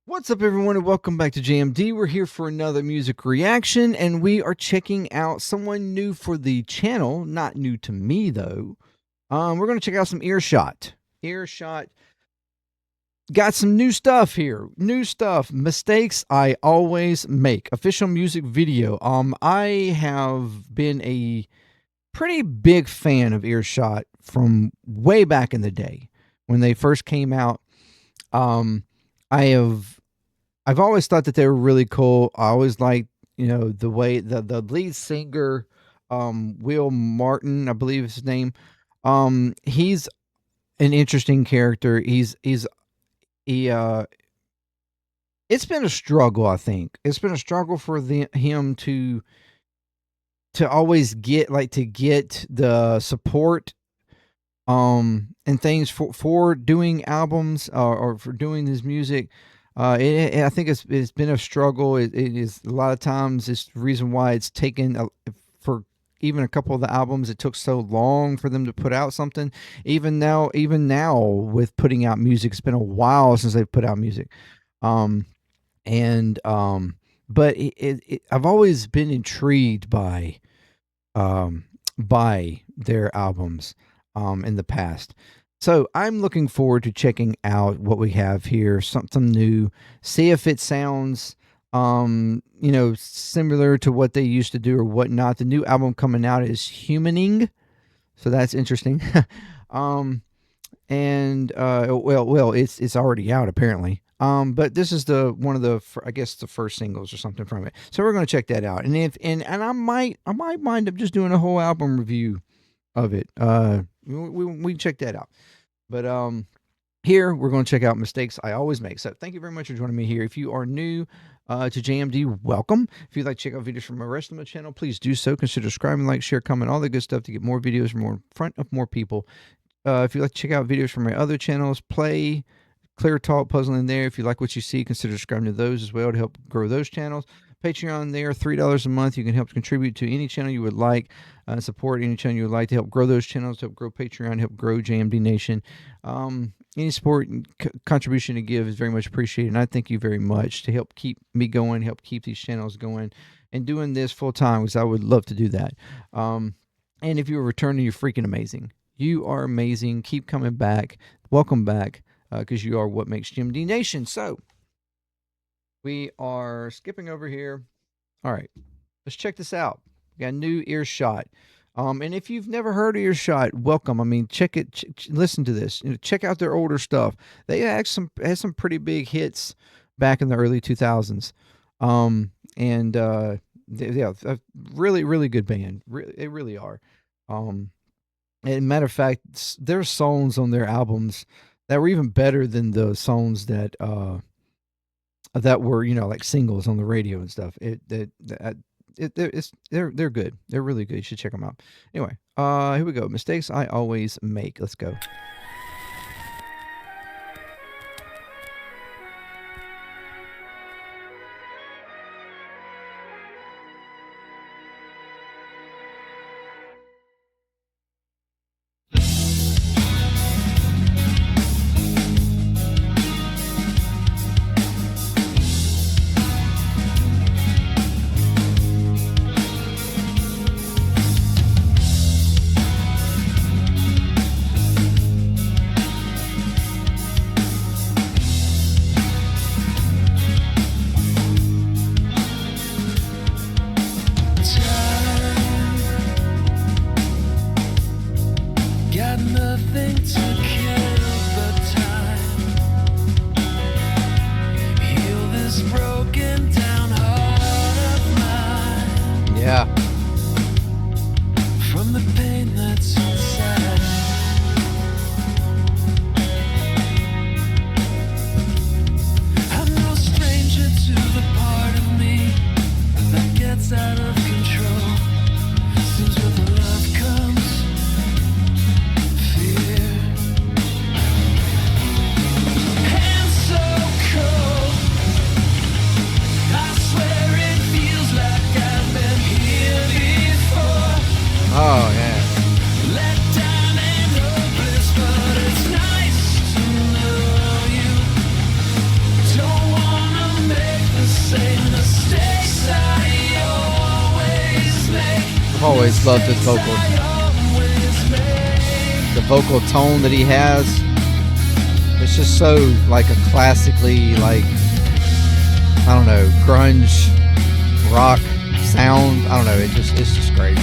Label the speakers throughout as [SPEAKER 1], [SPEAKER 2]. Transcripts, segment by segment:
[SPEAKER 1] What's up, everyone, and welcome back to JMD. We're here for another music reaction, and we are checking out someone new for the channel. Not new to me, though. We're going to check out some Earshot. Earshot got some new stuff here. New stuff. Mistakes I always make. Official music video. I have been a pretty big fan of Earshot from way back in the day when they first came out. I've always thought that they were really cool. I always liked, the way the lead singer, Will Martin, I believe is his name. He's an interesting character. He it's been a struggle, I think. It's been a struggle for him to always get the support and things for doing albums or for doing his music. I think it's been a struggle. It is a lot of times it's the reason why it's taken for even a couple of the albums. It took so long for them to put out something. Even now with putting out music, it's been a while since they've put out music. But I've always been intrigued by their albums in the past. So I'm looking forward to checking out what we have here, something new, see if it sounds, similar to what they used to do or whatnot. The new album coming out is Humaning, so that's interesting. It's already out apparently. But this is one of the first singles or something from it. So we're going to check that out, and I might wind up just doing a whole album review of it. We can check that out. But here we're going to check out Mistakes I Always Make. So thank you very much for joining me here. If you are new to JMD, welcome. If you'd like to check out videos from the rest of my channel, please do so. Consider subscribing, like, share, comment, all the good stuff to get more videos more in front of more people. If you'd like to check out videos from my other channels, Play, ClearTalk, Puzzle in there. If you like what you see, consider subscribing to those as well to help grow those channels. Patreon there, $3 a month. You can help contribute to any channel you would like, support any channel you would like to help grow those channels, to help grow Patreon, help grow JMD Nation. Any support and contribution to give is very much appreciated, and I thank you very much to help keep me going, help keep these channels going, and doing this full time, because I would love to do that. And if you're returning, you're freaking amazing. You are amazing. Keep coming back. Welcome back, because you are what makes JMD Nation. So we are skipping over here. All right, let's check this out. We got a new Earshot. And if you've never heard of Earshot, welcome. I mean, check it. Listen to this. Check out their older stuff. They had some pretty big hits back in the early 2000s. Really, really good band. They really are. And matter of fact, there's songs on their albums that were even better than the songs that were like singles on the radio and stuff. They're good. They're really good. You should check them out. Anyway, here we go. Mistakes I Always Make. Let's go. always loved his vocal. The vocal tone that he has, it's just so like a classically, like, I don't know, grunge rock sound. I don't know, it's just great.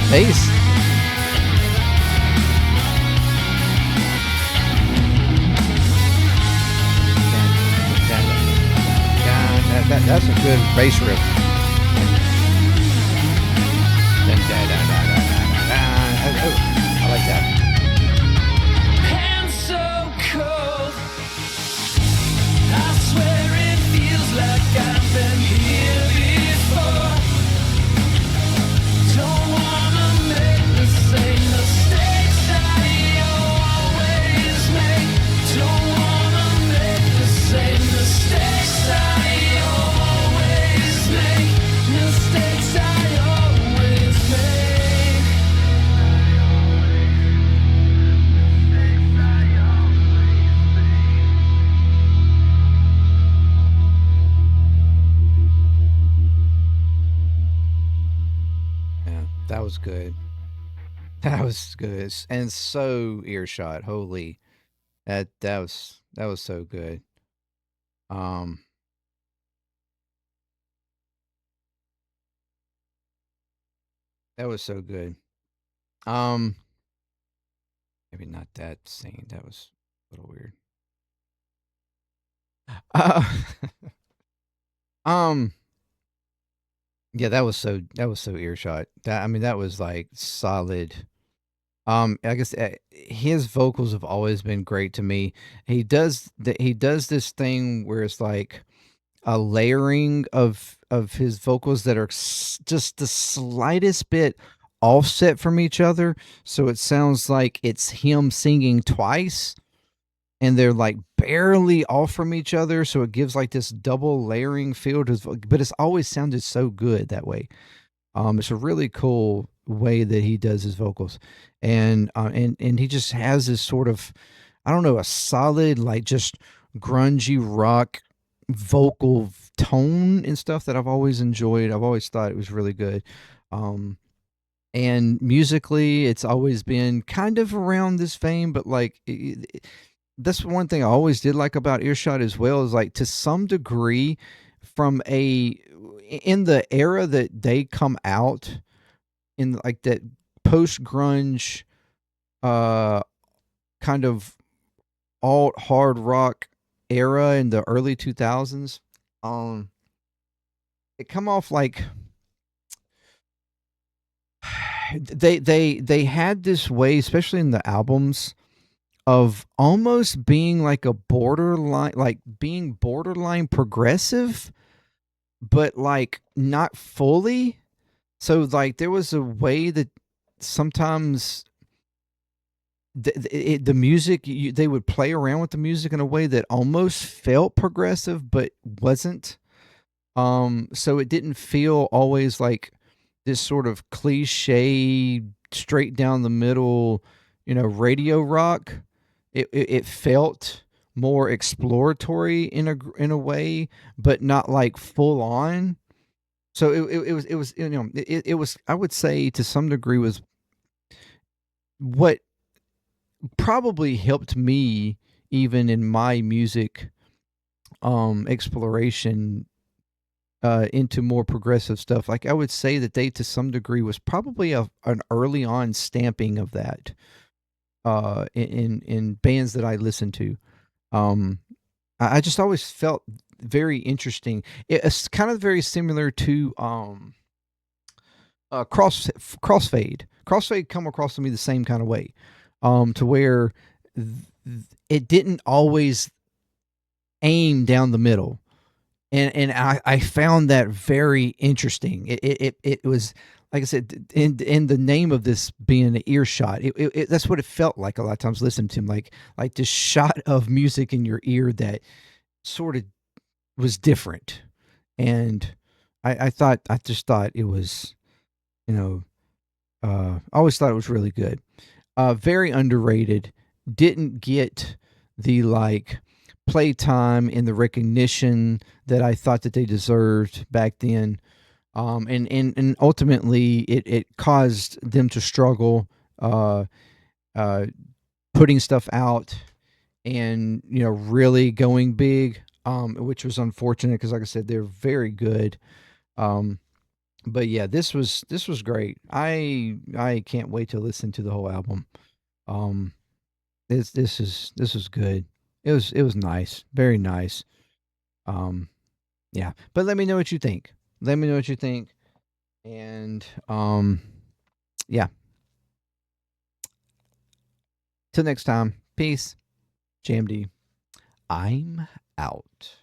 [SPEAKER 1] Bass. That's a good bass riff. I like that. Hands so cold. I swear it feels like I've been here before. Don't wanna make the same mistakes I always make. Don't wanna make the same mistakes I always make. Mistakes I always make. Yeah, that was good. That was good. And so Earshot. Holy. That was so good. That was so good. Maybe not that scene. That was a little weird. Yeah, that was so Earshot. That was like solid. I guess his vocals have always been great to me. He does this thing where it's like a layering of his vocals that are just the slightest bit offset from each other, so it sounds like it's him singing twice, and they're like barely off from each other, so it gives like this double layering feel to, but it's always sounded so good that way. It's a really cool way that he does his vocals, and he just has this sort of, I don't know, a solid, like, just grungy rock vocal tone and stuff that I've always enjoyed. I've always thought it was really good. And musically, it's always been kind of around this vein, but like that's one thing I always did like about Earshot as well, is like, to some degree, from in the era that they come out, in like that post grunge kind of alt hard rock era in the early 2000s, it come off like they had this way, especially in the albums, of almost being like a borderline, like being borderline progressive, but like not fully. So like there was a way that sometimes the music, they would play around with the music in a way that almost felt progressive but wasn't. So it didn't feel always like this sort of cliche, straight down the middle, radio rock. It felt more exploratory in a way, but not like full on. So it was it was, I would say, to some degree, was what probably helped me even in my music exploration into more progressive stuff. Like, I would say that they, to some degree, was probably an early on stamping of that in bands that I listened to. Um, I just always felt very interesting. It's kind of very similar to crossfade. Crossfade come across to me the same kind of way, to where it didn't always aim down the middle. And I found that very interesting. It was, like I said, in the name of this being an earshot, that's what it felt like a lot of times listening to him, like this shot of music in your ear that sort of was different. And I just thought it was, I always thought it was really good. Very underrated. Didn't get the playtime and the recognition that I thought that they deserved back then. And ultimately it caused them to struggle uh, putting stuff out and really going big, which was unfortunate because, like I said, they're very good. But yeah, this was great. I can't wait to listen to the whole album. Um, this was good. It was nice, very nice. Yeah, but let me know what you think. Let me know what you think, and yeah. Till next time, peace. JMD, I'm out.